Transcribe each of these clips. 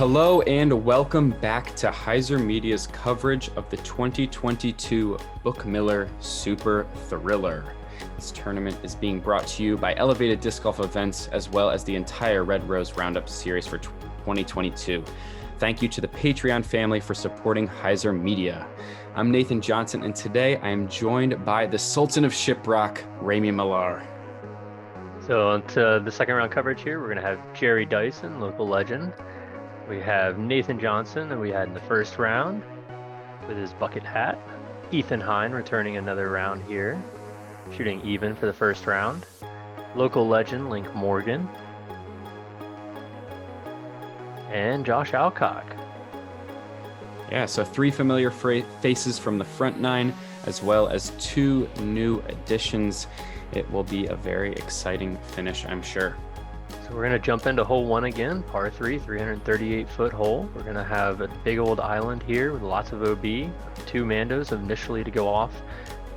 Hello and welcome back to HyzerMedia's coverage of the 2022 Buchmiller SuperThriller. This tournament is being brought to you by Elevated Disc Golf Events as well as the entire Red Rose Roundup series for 2022. Thank you to the Patreon family for supporting HyzerMedia. I'm Nathan Johnson, and today I am joined by the Sultan of Shiprock, Ramie Millar. So on to the second round coverage here, we're going to have Jerry Dyson, local legend. We have Nathan Johnson that we had in the first round with his bucket hat. Ethan Hine returning another round here, shooting even for the first round. Local legend Linc Morgan. And Josh Alcock. Yeah, so three familiar faces from the front nine, as well as two new additions. It will be a very exciting finish, I'm sure. So we're going to jump into hole one again, par 3, 338-foot hole. We're going to have a big old island here with lots of OB, two Mandos initially to go off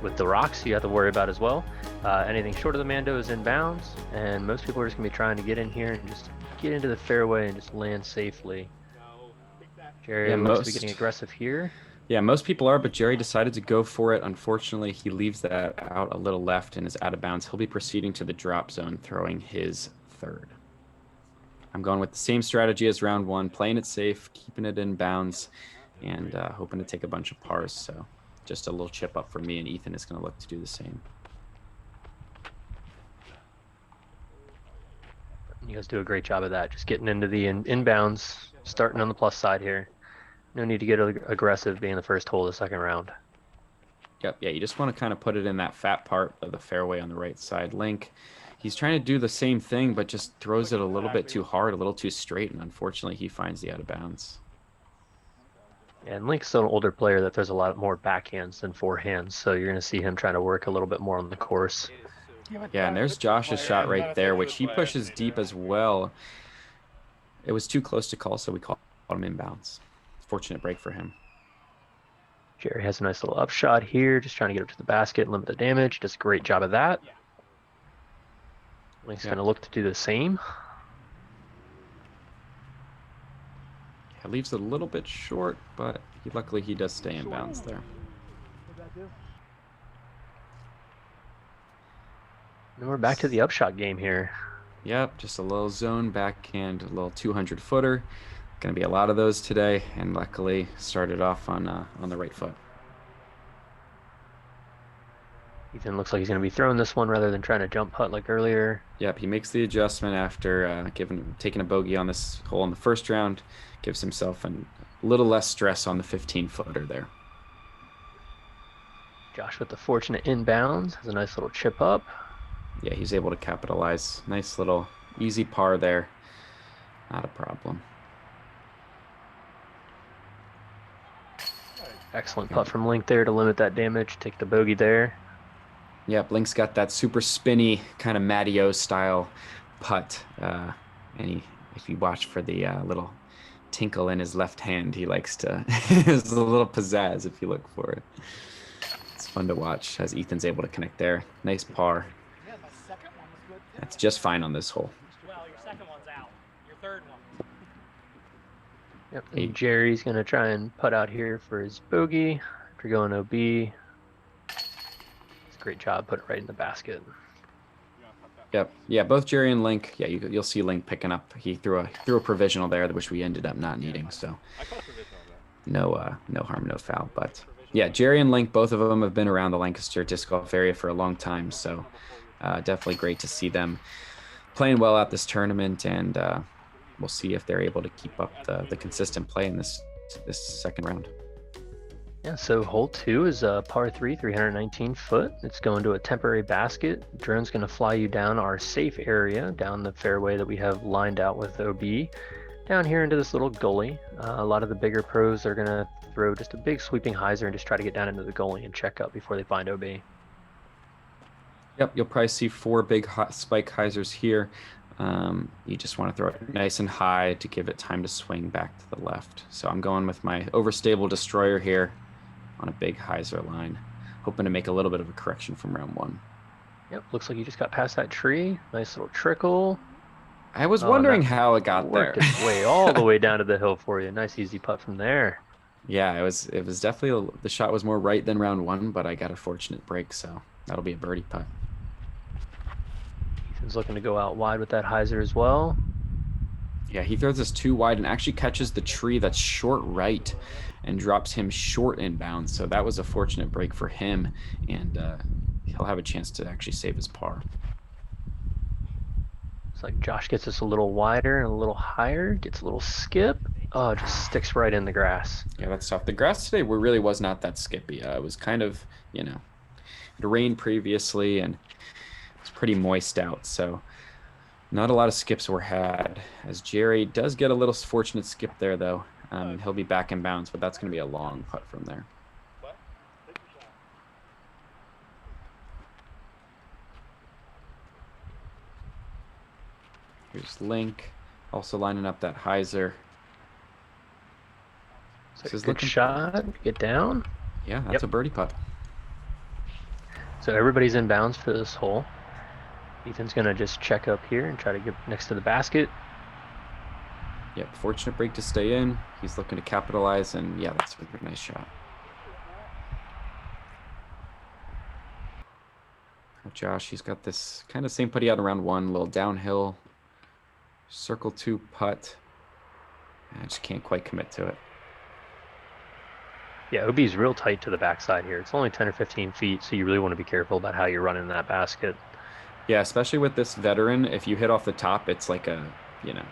with the rocks you have to worry about as well. Anything short of the Mando is in bounds, and most people are just going to be trying to get in here and just get into the fairway and just land safely. Jerry looks to be getting aggressive here. Yeah, most people are, but Jerry decided to go for it. Unfortunately, he leaves that out a little left and is out of bounds. He'll be proceeding to the drop zone, throwing his third. I'm going with the same strategy as round one, playing it safe, keeping it in bounds, and hoping to take a bunch of pars. So just a little chip up for me, and Ethan is going to look to do the same. You guys do a great job of that, just getting into the inbounds, starting on the plus side here. No need to get aggressive being the first hole of the second round. Yep, yeah, you just want to kind of put it in that fat part of the fairway on the right side. Linc, he's trying to do the same thing, but just throws it a little bit too hard, a little too straight, and unfortunately he finds the out of bounds. And Linc's still an older player that throws a lot more backhands than forehands, so you're going to see him trying to work a little bit more on the course. Yeah, and there's Josh's shot right there, which he pushes deep as well. It was too close to call, so we called him inbounds. Fortunate break for him. Jerry has a nice little upshot here, just trying to get up to the basket and limit the damage. Does a great job of that. Linc's going to look to do the same. Yeah, leaves it a little bit short, but luckily he does stay in bounds there. And we're back to the upshot game here. Yep, just a little zone backhand, a little 200-footer. Going to be a lot of those today, and luckily started off on the right foot. Ethan looks like he's going to be throwing this one rather than trying to jump putt like earlier. Yep, he makes the adjustment after taking a bogey on this hole in the first round. Gives himself a little less stress on the 15-footer there. Josh with the fortunate inbounds has a nice little chip up. Yeah, he's able to capitalize. Nice little easy par there. Not a problem. Excellent putt from Linc there to limit that damage. Take the bogey there. Yep, Linc's got that super spinny kind of Matty-O style putt. And if you watch for the little tinkle in his left hand, he likes to. There's a little pizzazz if you look for it. It's fun to watch as Ethan's able to connect there. Nice par. That's just fine on this hole. Well, your second one's out. Your third one. Yep, and Jerry's going to try and putt out here for his bogey after going OB. It's a great job putting it right in the basket. Yep, yeah, both Jerry and Linc. Yeah, you'll see Linc picking up. He threw a provisional there, which we ended up not needing. So no harm, no foul. But yeah, Jerry and Linc, both of them have been around the Lancaster disc golf area for a long time. So definitely great to see them playing well at this tournament, and we'll see if they're able to keep up the consistent play in this second round. Yeah, so hole 2 is a par 3, 319 foot. It's going to a temporary basket. Drone's going to fly you down our safe area, down the fairway that we have lined out with OB, down here into this little gully. A lot of the bigger pros are going to throw just a big sweeping hyzer and just try to get down into the gully and check up before they find OB. Yep, you'll probably see 4 big spike hyzers here. You just want to throw it nice and high to give it time to swing back to the left. So I'm going with my overstable destroyer here on a big hyzer line, hoping to make a little bit of a correction from round 1. Yep, looks like you just got past that tree. Nice little trickle. I was Oh, wondering that how it got there. worked its way all the way down to the hill for you. Nice easy putt from there. Yeah, it was definitely the shot was more right than round one, but I got a fortunate break, so that'll be a birdie putt. Ethan's looking to go out wide with that hyzer as well. Yeah, he throws this too wide and actually catches the tree that's short right and drops him short inbounds. So that was a fortunate break for him, and he'll have a chance to actually save his par. It's like Josh gets us a little wider and a little higher, gets a little skip. Oh, it just sticks right in the grass. Yeah, that's tough. The grass today really was not that skippy. It was kind of, you know, it rained previously and it's pretty moist out. So not a lot of skips were had, as Jerry does get a little fortunate skip there, though. He'll be back in bounds, but that's going to be a long putt from there. Here's Linc, also lining up that hyzer. This is good shot. Get down. Yeah, that's a birdie putt. So everybody's in bounds for this hole. Ethan's gonna just check up here and try to get next to the basket. Yep, fortunate break to stay in. He's looking to capitalize, and yeah, that's a very nice shot. Josh, he's got this kind of same putty out around one, little downhill, circle two putt. I just can't quite commit to it. Yeah, OB's real tight to the backside here. It's only 10 or 15 feet, so you really want to be careful about how you're running that basket. Yeah, especially with this veteran, if you hit off the top, it's like a, you know,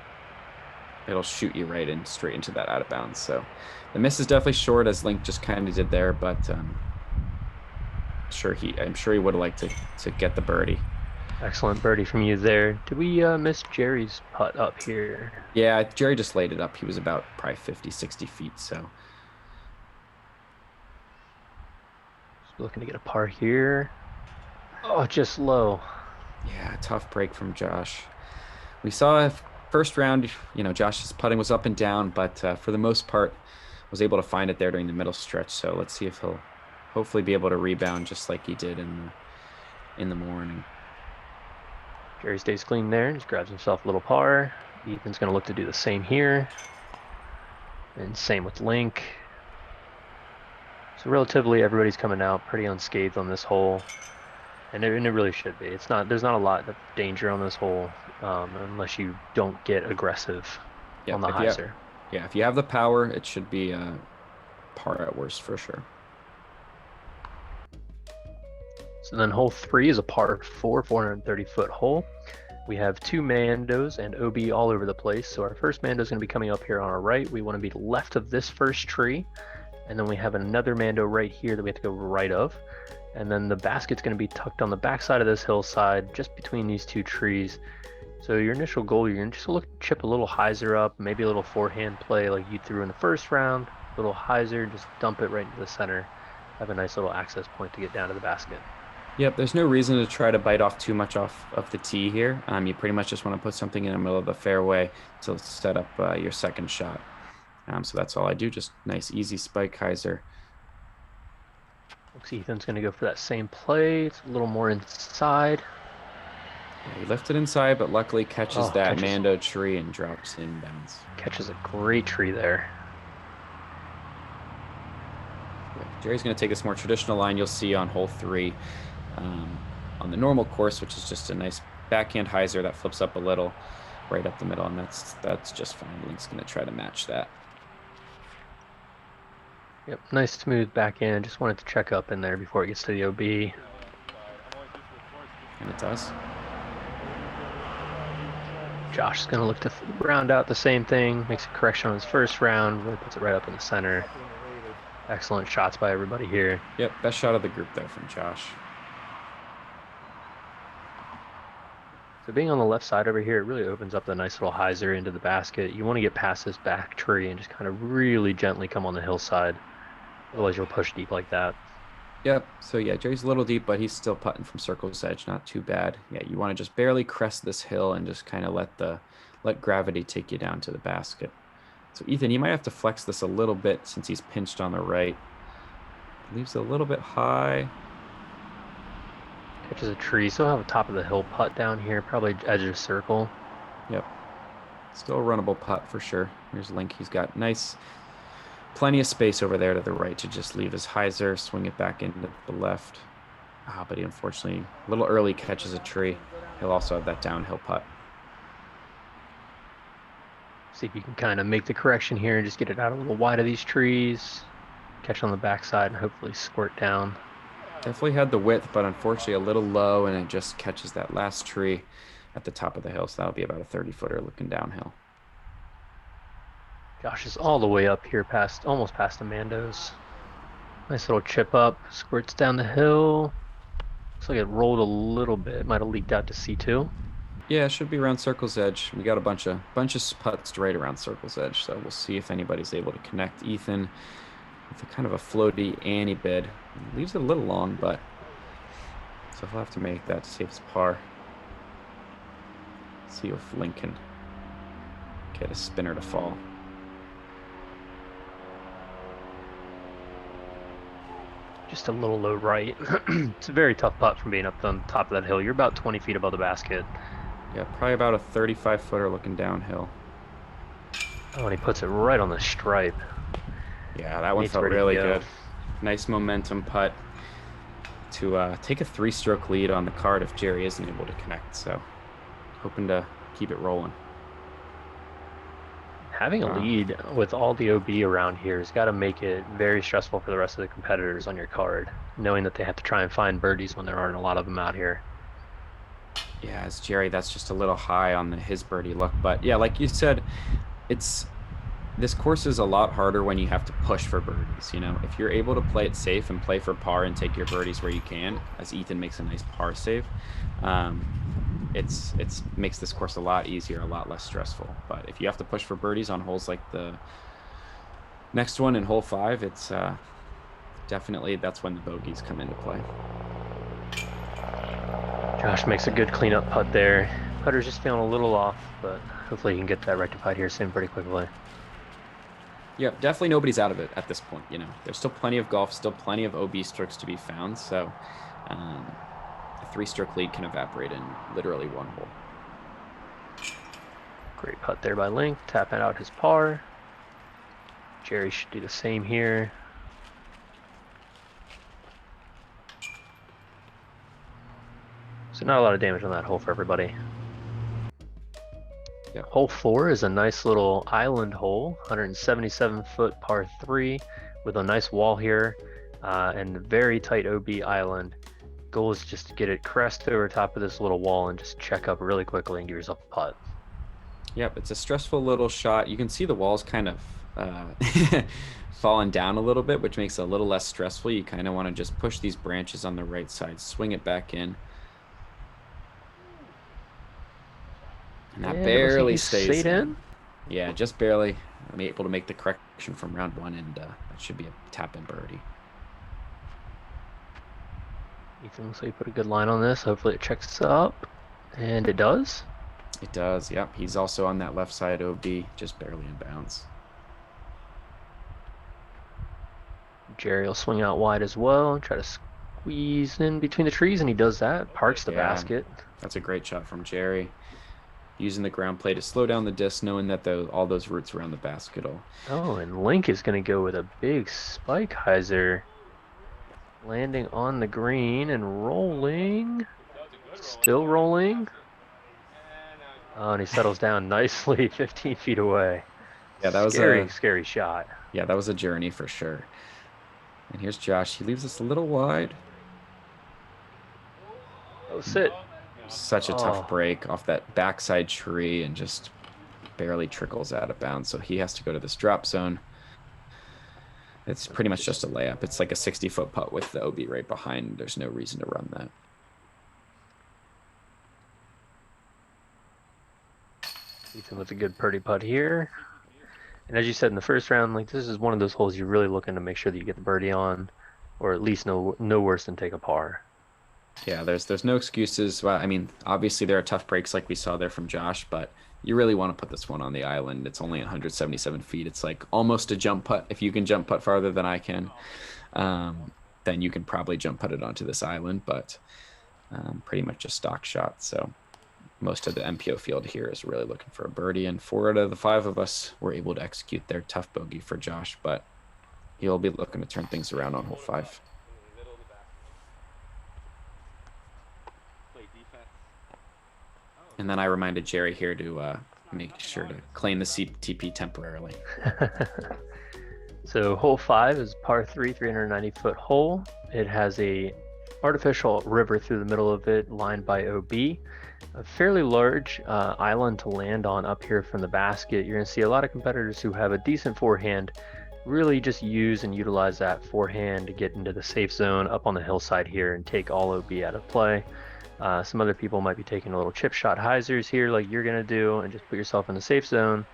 it'll shoot you right in straight into that out of bounds. So the miss is definitely short, as Linc just kind of did there, but I'm sure he would have liked to get the birdie. Excellent birdie from you there. Did we miss Jerry's putt up here? Yeah, Jerry just laid it up. He was about probably 50, 60 feet, so. Just looking to get a par here. Oh, just low. Yeah, tough break from Josh. We saw first round, you know, Josh's putting was up and down, but for the most part, was able to find it there during the middle stretch. So let's see if he'll hopefully be able to rebound just like he did in the morning. Jerry stays clean there, just grabs himself a little par. Ethan's going to look to do the same here. And same with Linc. So relatively everybody's coming out pretty unscathed on this hole. And it really should be. There's not a lot of danger on this hole unless you don't get aggressive on the hyzer. Yeah, if you have the power, it should be par at worst for sure. So then hole 3 is a par 4, 430-foot hole. We have 2 Mandos and OB all over the place. So our first Mando is going to be coming up here on our right. We want to be left of this first tree. And then we have another Mando right here that we have to go right of. And then the basket's going to be tucked on the backside of this hillside, just between these 2 trees. So your initial goal, you're going to just look to chip a little hyzer up, maybe a little forehand play like you threw in the first round. A little hyzer, just dump it right into the center. Have a nice little access point to get down to the basket. Yep, there's no reason to try to bite off too much off of the tee here. You pretty much just want to put something in the middle of the fairway to set up your second shot. So that's all I do, just nice easy spike hyzer. Looks Ethan's going to go for that same play. It's a little more inside. Yeah, he lifted inside, but luckily catches that Mando tree and drops inbounds. Catches a great tree there. Yeah, Jerry's going to take this more traditional line you'll see on hole 3 on the normal course, which is just a nice backhand hyzer that flips up a little right up the middle, and that's just fine. Linc's going to try to match that. Yep, nice smooth backhand. Just wanted to check up in there before it gets to the OB. And it does. Josh is going to look to round out the same thing. Makes a correction on his first round. Really puts it right up in the center. Excellent shots by everybody here. Yep, best shot of the group there from Josh. So being on the left side over here, it really opens up the nice little hyzer into the basket. You want to get past this back tree and just kind of really gently come on the hillside. Otherwise you'll push deep like that. Yep, so yeah, Jerry's a little deep, but he's still putting from circle's edge, not too bad. Yeah, you want to just barely crest this hill and just kind of let gravity take you down to the basket. So Ethan, you might have to flex this a little bit since he's pinched on the right. Leaves it a little bit high. Catches a tree, so he'll have a top of the hill putt down here, probably edge of circle. Yep. Still a runnable putt for sure. Here's Linc. He's got plenty of space over there to the right to just leave his hyzer, swing it back into the left. But he unfortunately a little early catches a tree. He'll also have that downhill putt. See if you can kind of make the correction here and just get it out a little wide of these trees. Catch on the backside and hopefully squirt down. Definitely had the width, but unfortunately a little low, and it just catches that last tree at the top of the hill. So that'll be about a 30-footer looking downhill. Josh is all the way up here almost past Amando's. Nice little chip up, squirts down the hill. Looks like it rolled a little bit. Might have leaked out to C2. Yeah, it should be around Circle's Edge. We got a bunch of putts right around Circle's Edge, so we'll see if anybody's able to connect. Ethan with a kind of a floaty Annie bid. Leaves it a little long, but so he'll have to make that to save his par. See if Linc can get a spinner to fall. Just a little low right. It's a very tough putt from being up on top of that hill. You're about 20 feet above the basket. Yeah, probably about a 35-footer looking downhill. Oh, and he puts it right on the stripe. Yeah, that one Needs felt where to really go. good. Nice momentum putt to take a 3-stroke lead on the card if Jerry isn't able to connect. So hoping to keep it rolling. Having a lead with all the OB around here has got to make it very stressful for the rest of the competitors on your card, knowing that they have to try and find birdies when there aren't a lot of them out here. Yeah, as Jerry, that's just a little high on his birdie luck. But yeah, like you said, this course is a lot harder when you have to push for birdies. You know, if you're able to play it safe and play for par and take your birdies where you can, as Ethan makes a nice par save, it's makes this course a lot easier, a lot less stressful. But if you have to push for birdies on holes like the next one in hole 5, it's definitely that's when the bogeys come into play. Josh makes a good cleanup putt there. Putter's just feeling a little off, but hopefully he can get that rectified here soon pretty quickly. Yeah, definitely nobody's out of it at this point. You know, there's still plenty of golf, still plenty of OB strokes to be found. So a 3-stroke lead can evaporate in literally one hole. Great putt there by Linc, tapping out his par. Jerry should do the same here. So not a lot of damage on that hole for everybody. Yeah. Hole 4 is a nice little island hole, 177-foot par 3 with a nice wall here and a very tight OB island. Goal is just to get it crest over top of this little wall and just check up really quickly and give yourself a putt. Yep, it's a stressful little shot. You can see the walls kind of falling down a little bit, which makes it a little less stressful. You kind of want to just push these branches on the right side, swing it back in. And that barely stays in. Yeah, just barely. I'm able to make the correction from round 1, and that should be a tap-in birdie. Ethan looks like he put a good line on this. Hopefully it checks up. And it does. It does, yep. He's also on that left side OB, just barely in bounds. Jerry will swing out wide as well, try to squeeze in between the trees, and he does that. Parks the basket. That's a great shot from Jerry. Using the ground play to slow down the disc, knowing that all those roots around the basket will. Oh, and Linc is going to go with a big spike hyzer. Landing on the green and rolling. Still rolling. Oh, and he settles down nicely 15 feet away. Yeah, that was a scary shot. Yeah, that was a journey for sure. And here's Josh. He leaves us a little wide. Oh, sit. Such a tough break off that backside tree and just barely trickles out of bounds. So he has to go to this drop zone. It's pretty much just a layup. It's like a 60-foot putt with the OB right behind. There's no reason to run that. Ethan with a good birdie putt here. And as you said in the first round, like this is one of those holes you're really looking to make sure that you get the birdie on, or at least no worse than take a par. Yeah, there's no excuses. Well, I mean, obviously there are tough breaks like we saw there from Josh, but you really want to put this one on the island. It's only 177 feet. It's like almost a jump putt. If you can jump putt farther than I can, then you can probably jump putt it onto this island, but pretty much a stock shot. So most of the MPO field here is really looking for a birdie, and 4 out of the 5 of us were able to execute their tough bogey for Josh, but he'll be looking to turn things around on hole 5. And then I reminded Jerry here to make sure to claim the CTP temporarily. So hole 5 is par 3, 390-foot hole. It has a artificial river through the middle of it, lined by OB. A fairly large island to land on up here from the basket. You're going to see a lot of competitors who have a decent forehand really just use and utilize that forehand to get into the safe zone up on the hillside here and take all OB out of play. Some other people might be taking a little chip shot hyzers here like you're going to do and just put yourself in the safe zone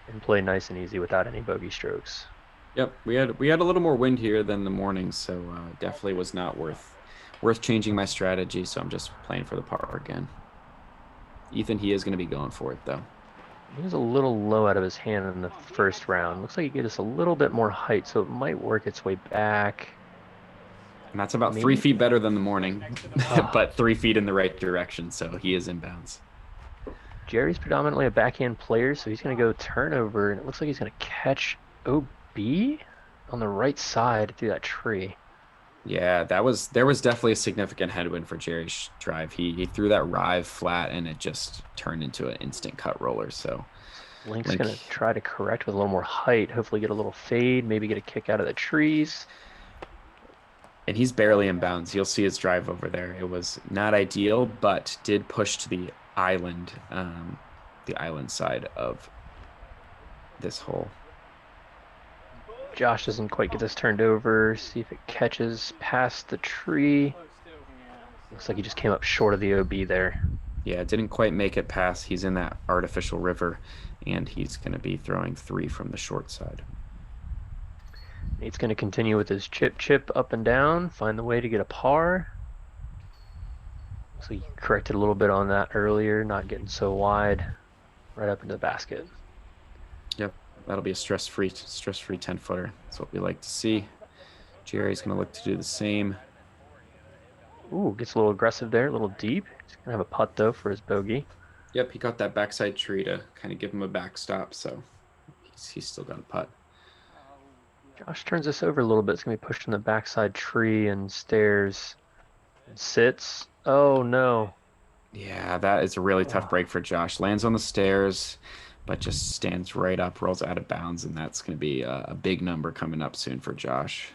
and play nice and easy without any bogey strokes. Yep, we had a little more wind here than the morning, so definitely was not worth changing my strategy, so I'm just playing for the par again. Ethan, he is going to be going for it, though. He was a little low out of his hand in the first round. Looks like he gave us a little bit more height, so it might work its way back. And that's about 3 feet better than the morning, but 3 feet in the right direction, so he is in bounds. Jerry's predominantly a backhand player, so he's going to go turnover, and it looks like he's going to catch OB on the right side through that tree. Yeah, there was definitely a significant headwind for Jerry's drive. He threw that rive flat, and it just turned into an instant cut roller. So Linc's going to try to correct with a little more height, hopefully get a little fade, maybe get a kick out of the trees. And he's barely in bounds. You'll see his drive over there. It was not ideal, but did push to the island side of this hole. Josh doesn't quite get this turned over. See if it catches past the tree. Looks like he just came up short of the OB there. Yeah, didn't quite make it past. He's in that artificial river, and he's going to be throwing 3 from the short side. Nate's going to continue with his chip up and down, find the way to get a par. So he corrected a little bit on that earlier, not getting so wide, right up into the basket. Yep, that'll be a stress-free 10-footer. That's what we like to see. Jerry's going to look to do the same. Ooh, gets a little aggressive there, a little deep. He's going to have a putt, though, for his bogey. Yep, he got that backside tree to kind of give him a backstop, so he's still got a putt. Josh turns this over a little bit. It's going to be pushed in the backside tree and stairs. And sits. Oh, no. Yeah, that is a really tough break for Josh. Lands on the stairs, but just stands right up, rolls out of bounds, and that's going to be a big number coming up soon for Josh.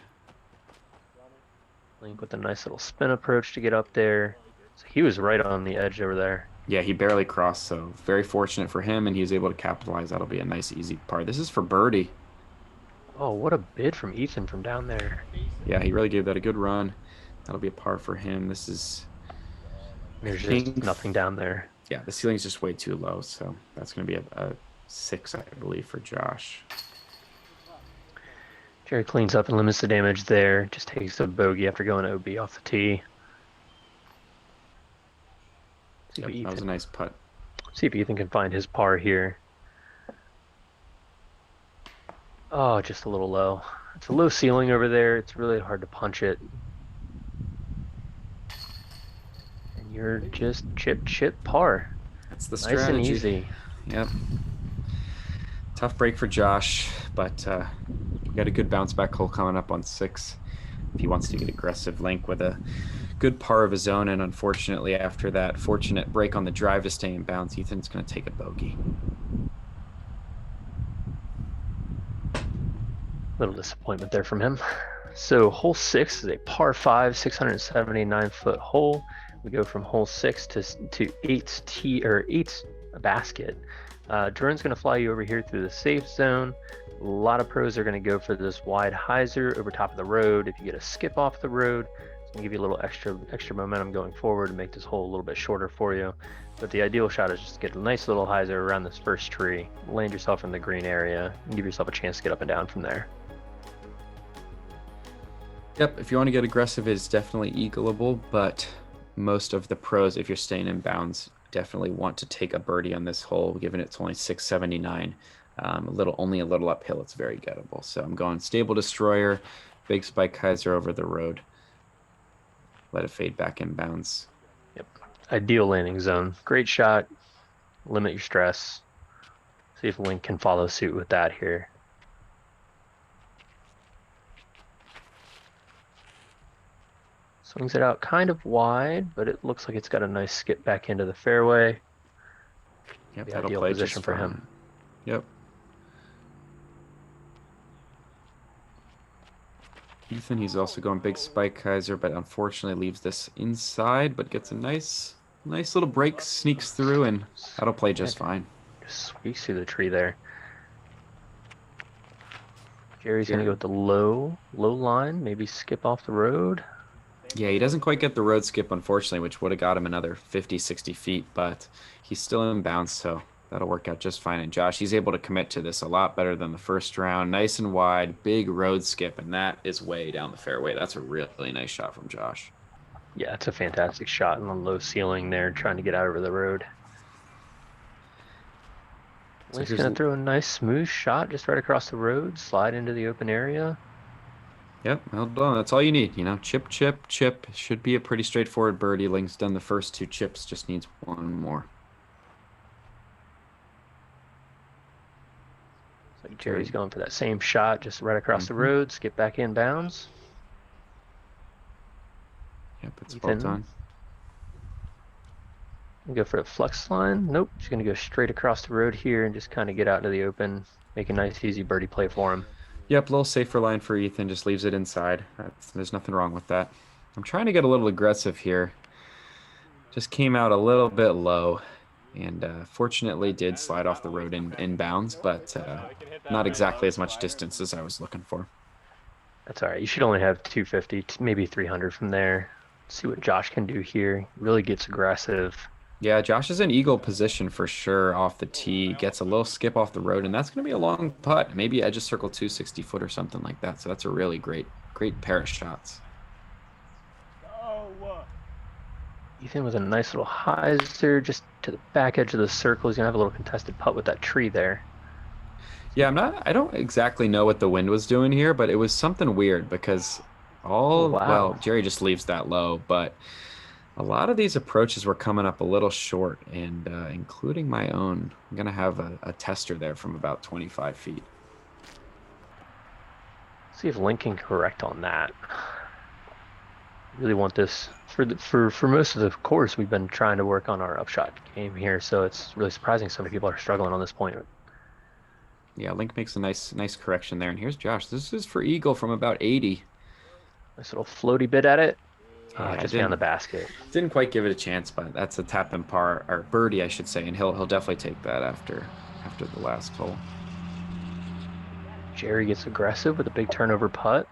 Linc with a nice little spin approach to get up there. So he was right on the edge over there. Yeah, he barely crossed, so very fortunate for him, and he was able to capitalize. That'll be a nice, easy par. This is for birdie. Oh, what a bid from Ethan from down there. Yeah, he really gave that a good run. That'll be a par for him. This is... There's just nothing down there. Yeah, the ceiling's just way too low, so that's going to be a 6, I believe, for Josh. Jerry cleans up and limits the damage there. Just takes a bogey after going OB off the tee. Yep, that was a nice putt. See if Ethan can find his par here. Oh, just a little low. It's a low ceiling over there. It's really hard to punch it. And you're just chip par. That's the strategy. Nice and easy. Yep. Tough break for Josh, but we got a good bounce back hole coming up on 6. If he wants to get aggressive, Linc with a good par of his own, and unfortunately after that fortunate break on the drive to stay in bounds, Ethan's going to take a bogey. Little disappointment there from him. So hole 6 is a par 5, 679-foot hole. We go from hole 6 to 8's basket. Drone's going to fly you over here through the safe zone. A lot of pros are going to go for this wide hyzer over top of the road. If you get a skip off the road, it's going to give you a little extra momentum going forward to make this hole a little bit shorter for you. But the ideal shot is just to get a nice little hyzer around this first tree, land yourself in the green area, and give yourself a chance to get up and down from there. Yep, if you want to get aggressive, it's definitely eagleable, but most of the pros, if you're staying in bounds, definitely want to take a birdie on this hole, given it's only 679. Only a little uphill, it's very gettable. So I'm going Stable Destroyer, big spike hyzer over the road. Let it fade back in bounds. Yep. Ideal landing zone. Great shot. Limit your stress. See if Linc can follow suit with that here. Swings it out kind of wide, but it looks like it's got a nice skip back into the fairway. Yep, The that'll ideal play position just for fine. him. Yep. Ethan, he's also going big spike Hyzer, but unfortunately leaves this inside, but gets a nice little break, sneaks through, and that'll play just fine. Just squeaks through the tree there. Jerry's going to go with the low line, maybe skip off the road. Yeah, he doesn't quite get the road skip, unfortunately, which would have got him another 50, 60 feet, but he's still in bounds, so that'll work out just fine. And Josh, he's able to commit to this a lot better than the first round. Nice and wide, big road skip, and that is way down the fairway. That's a really nice shot from Josh. Yeah, it's a fantastic shot on the low ceiling there, trying to get out over the road. So Linc's going to throw a nice smooth shot just right across the road, slide into the open area. Yep, well done. That's all you need, you know. Chip, chip, chip. Should be a pretty straightforward birdie. Linc's done the first 2 chips, just needs one more. So Jerry's going for that same shot, just right across the road, skip back in bounds. Yep, it's well done. Go for a flex line. Nope, he's going to go straight across the road here and just kind of get out into the open, make a nice, easy birdie play for him. Yep, a little safer line for Ethan, just leaves it inside. There's nothing wrong with that. I'm trying to get a little aggressive here. Just came out a little bit low, and fortunately did slide off the road in bounds, but not exactly as much distance as I was looking for. That's all right. You should only have 250, maybe 300 from there. See what Josh can do here. Really gets aggressive. Yeah, Josh is in eagle position for sure off the tee. Gets a little skip off the road, and that's going to be a long putt. Maybe edge of circle 2, 60 foot or something like that. So that's a really great pair of shots. Ethan with a nice little hyzer just to the back edge of the circle. He's going to have a little contested putt with that tree there. Yeah, I don't exactly know what the wind was doing here, but it was something weird because well, Jerry just leaves that low, but a lot of these approaches were coming up a little short, and including my own. I'm going to have a tester there from about 25 feet. See if Linc can correct on that. Really want this for most of the course. We've been trying to work on our upshot game here, so it's really surprising so many people are struggling on this point. Yeah, Linc makes a nice correction there, and here's Josh. This is for eagle from about 80. Nice little floaty bit at it. Yeah, just found the basket. Didn't quite give it a chance, but that's a tap and par, or birdie, I should say, and he'll definitely take that after the last hole. Jerry gets aggressive with a big turnover putt.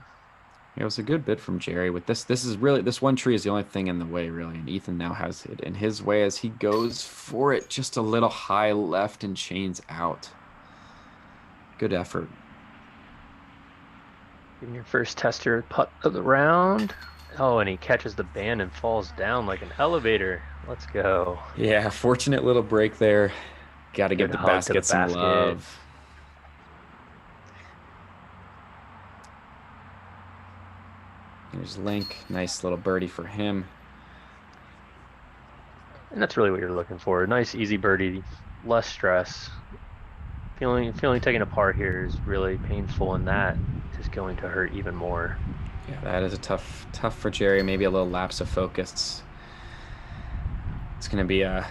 It was a good bit from Jerry. With this one tree is the only thing in the way, really, and Ethan now has it in his way as he goes for it just a little high left and chains out. Good effort. Giving your first tester putt of the round. Oh, and he catches the band and falls down like an elevator. Let's go. Yeah, fortunate little break there. Got to give the basket some love. Here's Linc. Nice little birdie for him. And that's really what you're looking for. A nice, easy birdie, less stress. Feeling taken apart here is really painful, and that is going to hurt even more. Yeah, that is a tough for Jerry. Maybe a little lapse of focus. It's going to be a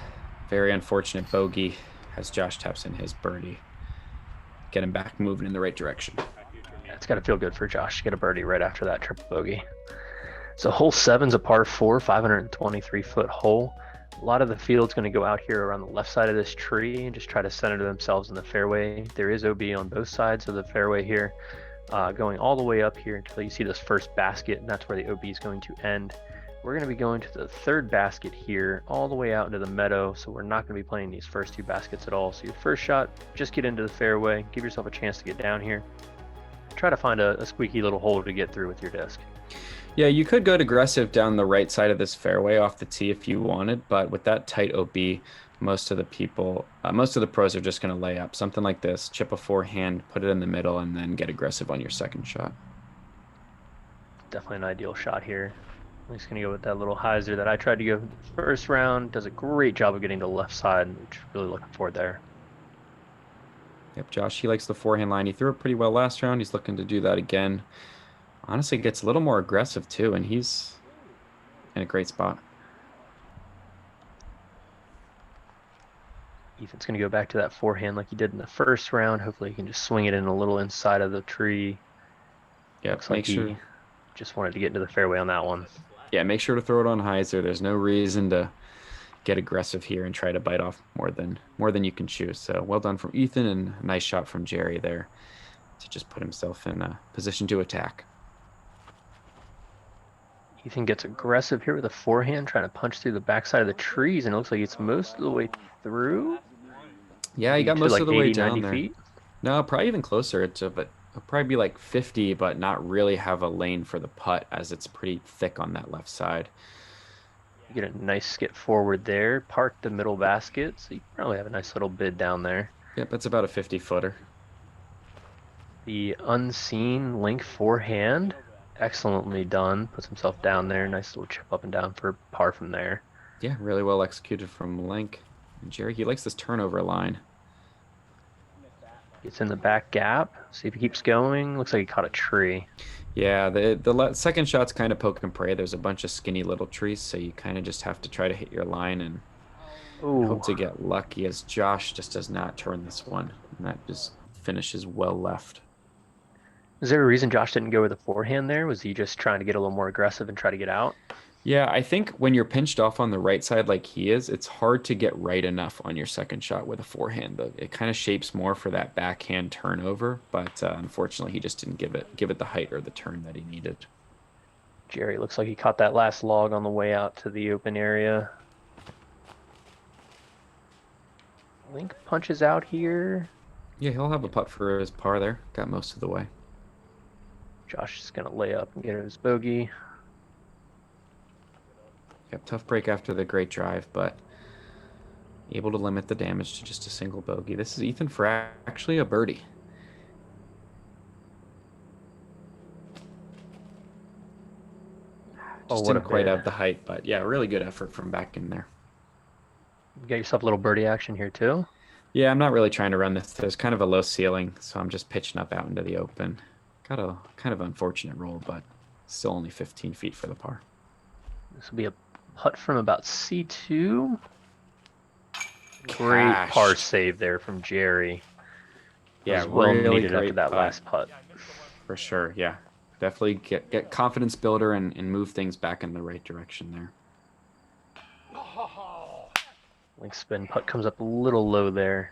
very unfortunate bogey as Josh taps in his birdie. Get him back moving in the right direction. Yeah, it's got to feel good for Josh to get a birdie right after that triple bogey. So hole 7's a par 4, 523-foot hole. A lot of the field's going to go out here around the left side of this tree and just try to center themselves in the fairway. There is OB on both sides of the fairway here. Going all the way up here until you see this first basket, and that's where the OB is going to end. We're going to be going to the third basket here, all the way out into the meadow, so we're not going to be playing these first 2 baskets at all. So your first shot, just get into the fairway, give yourself a chance to get down here. Try to find a squeaky little hole to get through with your disc. Yeah, you could go aggressive down the right side of this fairway off the tee if you wanted, but with that tight OB, most of the pros are just going to lay up something like this, chip a forehand, put it in the middle, and then get aggressive on your second shot. Definitely an ideal shot here. I'm just going to go with that little hyzer that I tried to go first round. Does a great job of getting to the left side, which really looking forward there. Yep, Josh, he likes the forehand line. He threw it pretty well last round. He's looking to do that again. Honestly, gets a little more aggressive too, and he's in a great spot. Ethan's going to go back to that forehand like he did in the first round. Hopefully he can just swing it in a little inside of the tree. Yeah, Looks like he just wanted to get into the fairway on that one. Yeah, make sure to throw it on hyzer. There's no reason to get aggressive here and try to bite off more than you can chew. So well done from Ethan, and a nice shot from Jerry there to just put himself in a position to attack. Ethan gets aggressive here with a forehand, trying to punch through the backside of the trees, and it looks like it's most of the way through. Yeah, he got most like of the way 80, down 90 there. feet. No, probably even closer. But it'll probably be like 50, but not really have a lane for the putt as it's pretty thick on that left side. You get a nice skip forward there, park the middle basket, so you probably have a nice little bid down there. Yep, that's about a 50-footer. The unseen Linc forehand, excellently done. Puts himself down there, nice little chip up and down for par from there. Yeah, really well executed from Linc. And Jerry, he likes this turnover line. Gets in the back gap, see if he keeps going. Looks like he caught a tree. Yeah, the second shot's kind of poke and pray. There's a bunch of skinny little trees, so you kind of just have to try to hit your line and hope to get lucky, as Josh just does not turn this one. And that just finishes well left. Is there a reason Josh didn't go with a forehand there? Was he just trying to get a little more aggressive and try to get out? Yeah, I think when you're pinched off on the right side like he is, it's hard to get right enough on your second shot with a forehand. It kind of shapes more for that backhand turnover, but unfortunately he just didn't give it the height or the turn that he needed. Jerry looks like he caught that last log on the way out to the open area. Linc punches out here. Yeah, he'll have a putt for his par there. Got most of the way. Josh is going to lay up and get his bogey. Yep, tough break after the great drive, but able to limit the damage to just a single bogey. This is Ethan for actually a birdie. Just didn't quite have the height, but yeah, really good effort from back in there. You got yourself a little birdie action here too. Yeah, I'm not really trying to run this. There's kind of a low ceiling, so I'm just pitching up out into the open. Got a kind of unfortunate roll, but still only 15 feet for the par. This will be a putt from about C2. Great par save there from Jerry. Yeah, well really needed after that last putt. For sure, yeah. Definitely get confidence builder and move things back in the right direction there. Linc spin putt comes up a little low there.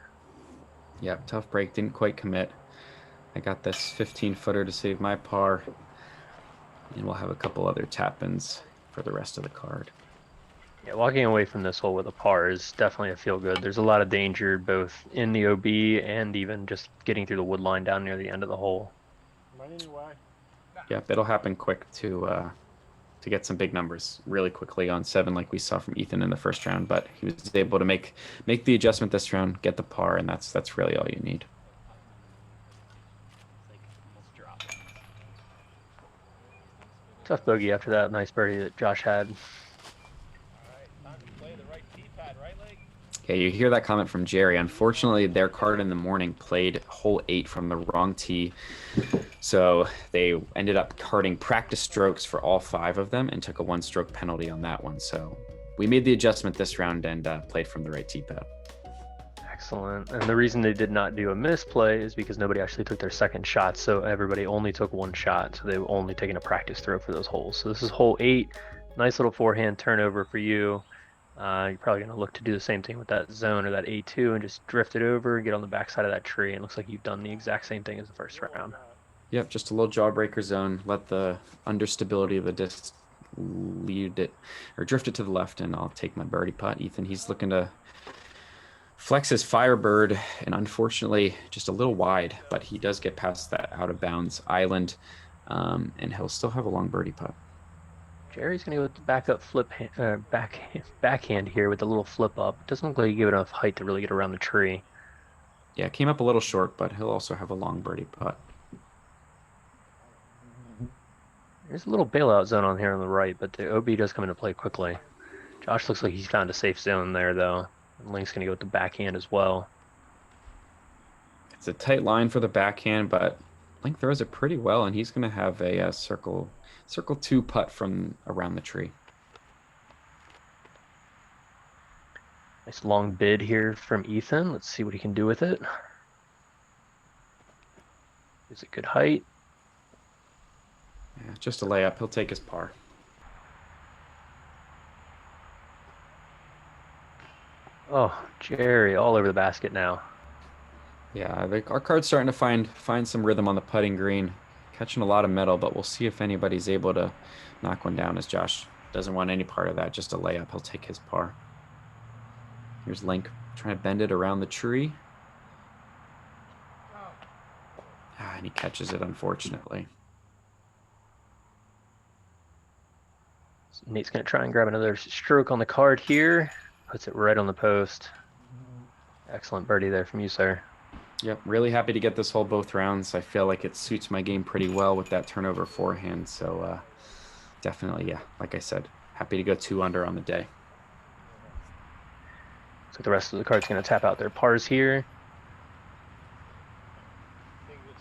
Yeah, tough break, didn't quite commit. I got this 15-footer to save my par, and we'll have a couple other tap-ins for the rest of the card. Yeah, walking away from this hole with a par is definitely a feel-good. There's a lot of danger both in the OB and even just getting through the wood line down near the end of the hole. Yeah, it'll happen quick to get some big numbers really quickly on 7 like we saw from Ethan in the first round, but he was able to make the adjustment this round, get the par, and that's really all you need. Tough bogey after that nice birdie that Josh had. Yeah, you hear that comment from Jerry. Unfortunately, their card in the morning played hole 8 from the wrong tee. So they ended up carding practice strokes for all 5 of them and took a 1-stroke penalty on that one. So we made the adjustment this round and played from the right tee pad. Excellent. And the reason they did not do a misplay is because nobody actually took their second shot. So everybody only took 1 shot. So they were only taking a practice throw for those holes. So this is hole 8. Nice little forehand turnover for you. You're probably going to look to do the same thing with that zone or that A2 and just drift it over and get on the backside of that tree. And it looks like you've done the exact same thing as the first round. Yep, just a little jawbreaker zone. Let the understability of the disc lead it or drift it to the left, and I'll take my birdie putt. Ethan, he's looking to flex his Firebird, and unfortunately just a little wide, but he does get past that out of bounds island, and he'll still have a long birdie putt. Jerry's going to go with the backhand here with a little flip up. Doesn't look like he gave it enough height to really get around the tree. Yeah, came up a little short, but he'll also have a long birdie putt. There's a little bailout zone on here on the right, but the OB does come into play quickly. Josh looks like he's found a safe zone there, though. Link's going to go with the backhand as well. It's a tight line for the backhand, but Linc throws it pretty well, and he's going to have a circle 2 putt from around the tree. Nice long bid here from Ethan. Let's see what he can do with it. Is it good height? Yeah, just a layup. He'll take his par. Oh, Jerry, all over the basket now. Yeah, our card's starting to find some rhythm on the putting green, catching a lot of metal, but we'll see if anybody's able to knock one down, as Josh doesn't want any part of that, just a layup. He'll take his par. Here's Linc trying to bend it around the tree. And he catches it, unfortunately. So Nate's going to try and grab another stroke on the card here. Puts it right on the post. Excellent birdie there from you, sir. Yep, really happy to get this hole both rounds. I feel like it suits my game pretty well with that turnover forehand. So definitely, yeah, like I said, happy to go 2 under on the day. So the rest of the cards going to tap out their pars here.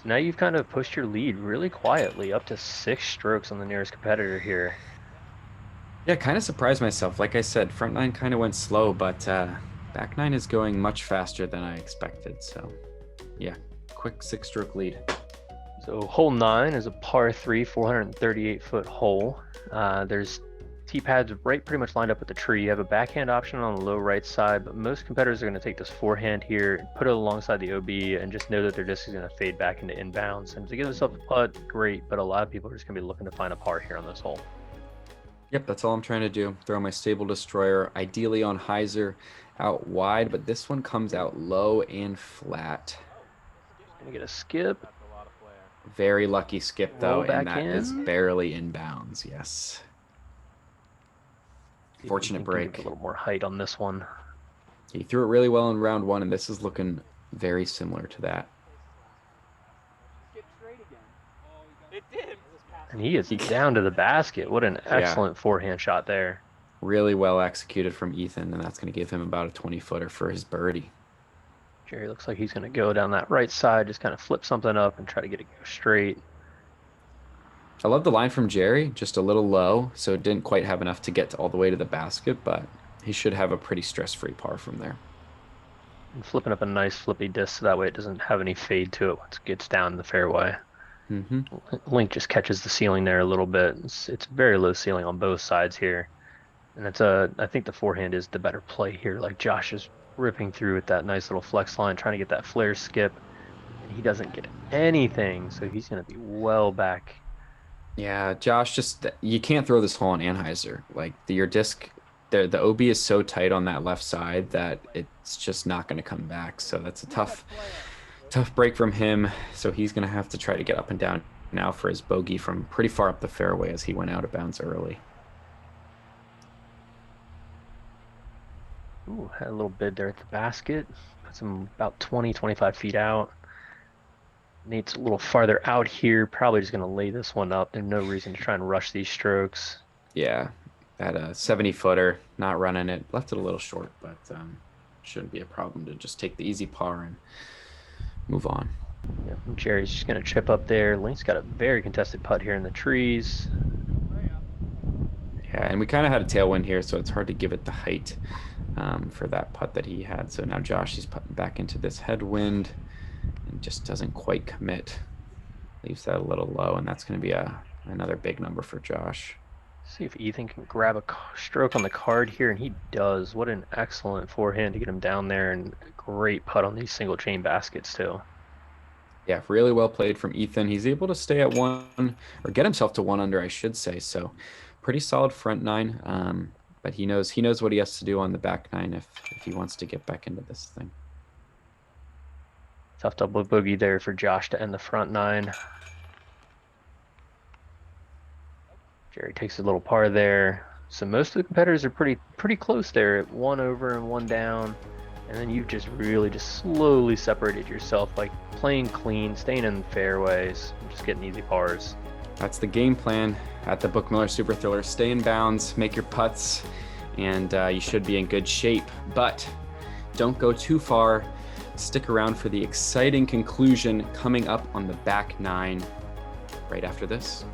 So now you've kind of pushed your lead really quietly up to 6 strokes on the nearest competitor here. Yeah, kind of surprised myself. Like I said, front 9 kind of went slow, but back 9 is going much faster than I expected. So yeah, quick 6-stroke lead. So hole 9 is a par 3, 438-foot hole. There's tee pads right pretty much lined up with the tree. You have a backhand option on the low right side, but most competitors are going to take this forehand here, put it alongside the OB, and just know that their disc is going to fade back into inbounds. And to give themselves a putt, great, but a lot of people are just going to be looking to find a par here on this hole. Yep, that's all I'm trying to do. Throw my stable destroyer, ideally on Hyzer, out wide, but this one comes out low and flat. Gonna get a skip. Very lucky skip though, Roll back and that is in. barely inbounds. Yes. See if we Fortunate can break. give a little more height on this one. He threw it really well in round 1, and this is looking very similar to that. It did. And he is down to the basket. What an excellent forehand shot there. Really well executed from Ethan, and that's going to give him about a 20-footer for his birdie. Jerry looks like he's going to go down that right side, just kind of flip something up and try to get it go straight. I love the line from Jerry, just a little low, so it didn't quite have enough to get all the way to the basket, but he should have a pretty stress-free par from there. And flipping up a nice flippy disc so that way it doesn't have any fade to it once it gets down the fairway. Linc just catches the ceiling there a little bit. It's very low ceiling on both sides here. And I think the forehand is the better play here. Like Josh is ripping through with that nice little flex line, trying to get that flare skip. And he doesn't get anything, so he's going to be well back. Yeah, Josh, you can't throw this hole on Anheuser. Like your disc, the OB is so tight on that left side that it's just not going to come back. So that's a tough break from him. So he's going to have to try to get up and down now for his bogey from pretty far up the fairway as he went out of bounds early. Ooh, had a little bid there at the basket. Puts him about 20, 25 feet out. Nate's a little farther out here. Probably just going to lay this one up. There's no reason to try and rush these strokes. Yeah, that 70-footer, not running it. Left it a little short, but shouldn't be a problem to just take the easy par and move on. Yep, Jerry's just going to chip up there. Link's got a very contested putt here in the trees. Yeah, and we kind of had a tailwind here, so it's hard to give it the height for that putt that he had. So now Josh is putting back into this headwind and just doesn't quite commit. Leaves that a little low, and that's going to be another big number for Josh. See if Ethan can grab a stroke on the card here, and he does. What an excellent forehand to get him down there, and a great putt on these single chain baskets too. Yeah, really well played from Ethan. He's able to stay at 1, or get himself to 1 under, I should say. So pretty solid front 9, but he knows what he has to do on the back 9 if he wants to get back into this thing. Tough double bogey there for Josh to end the front 9. Jerry takes a little par there. So most of the competitors are pretty close there at 1 over and 1 down. And then you've just really just slowly separated yourself, like playing clean, staying in the fairways, just getting easy pars. That's the game plan at the Buchmiller SuperThriller. Stay in bounds, make your putts, and you should be in good shape. But don't go too far. Stick around for the exciting conclusion coming up on the back nine right after this.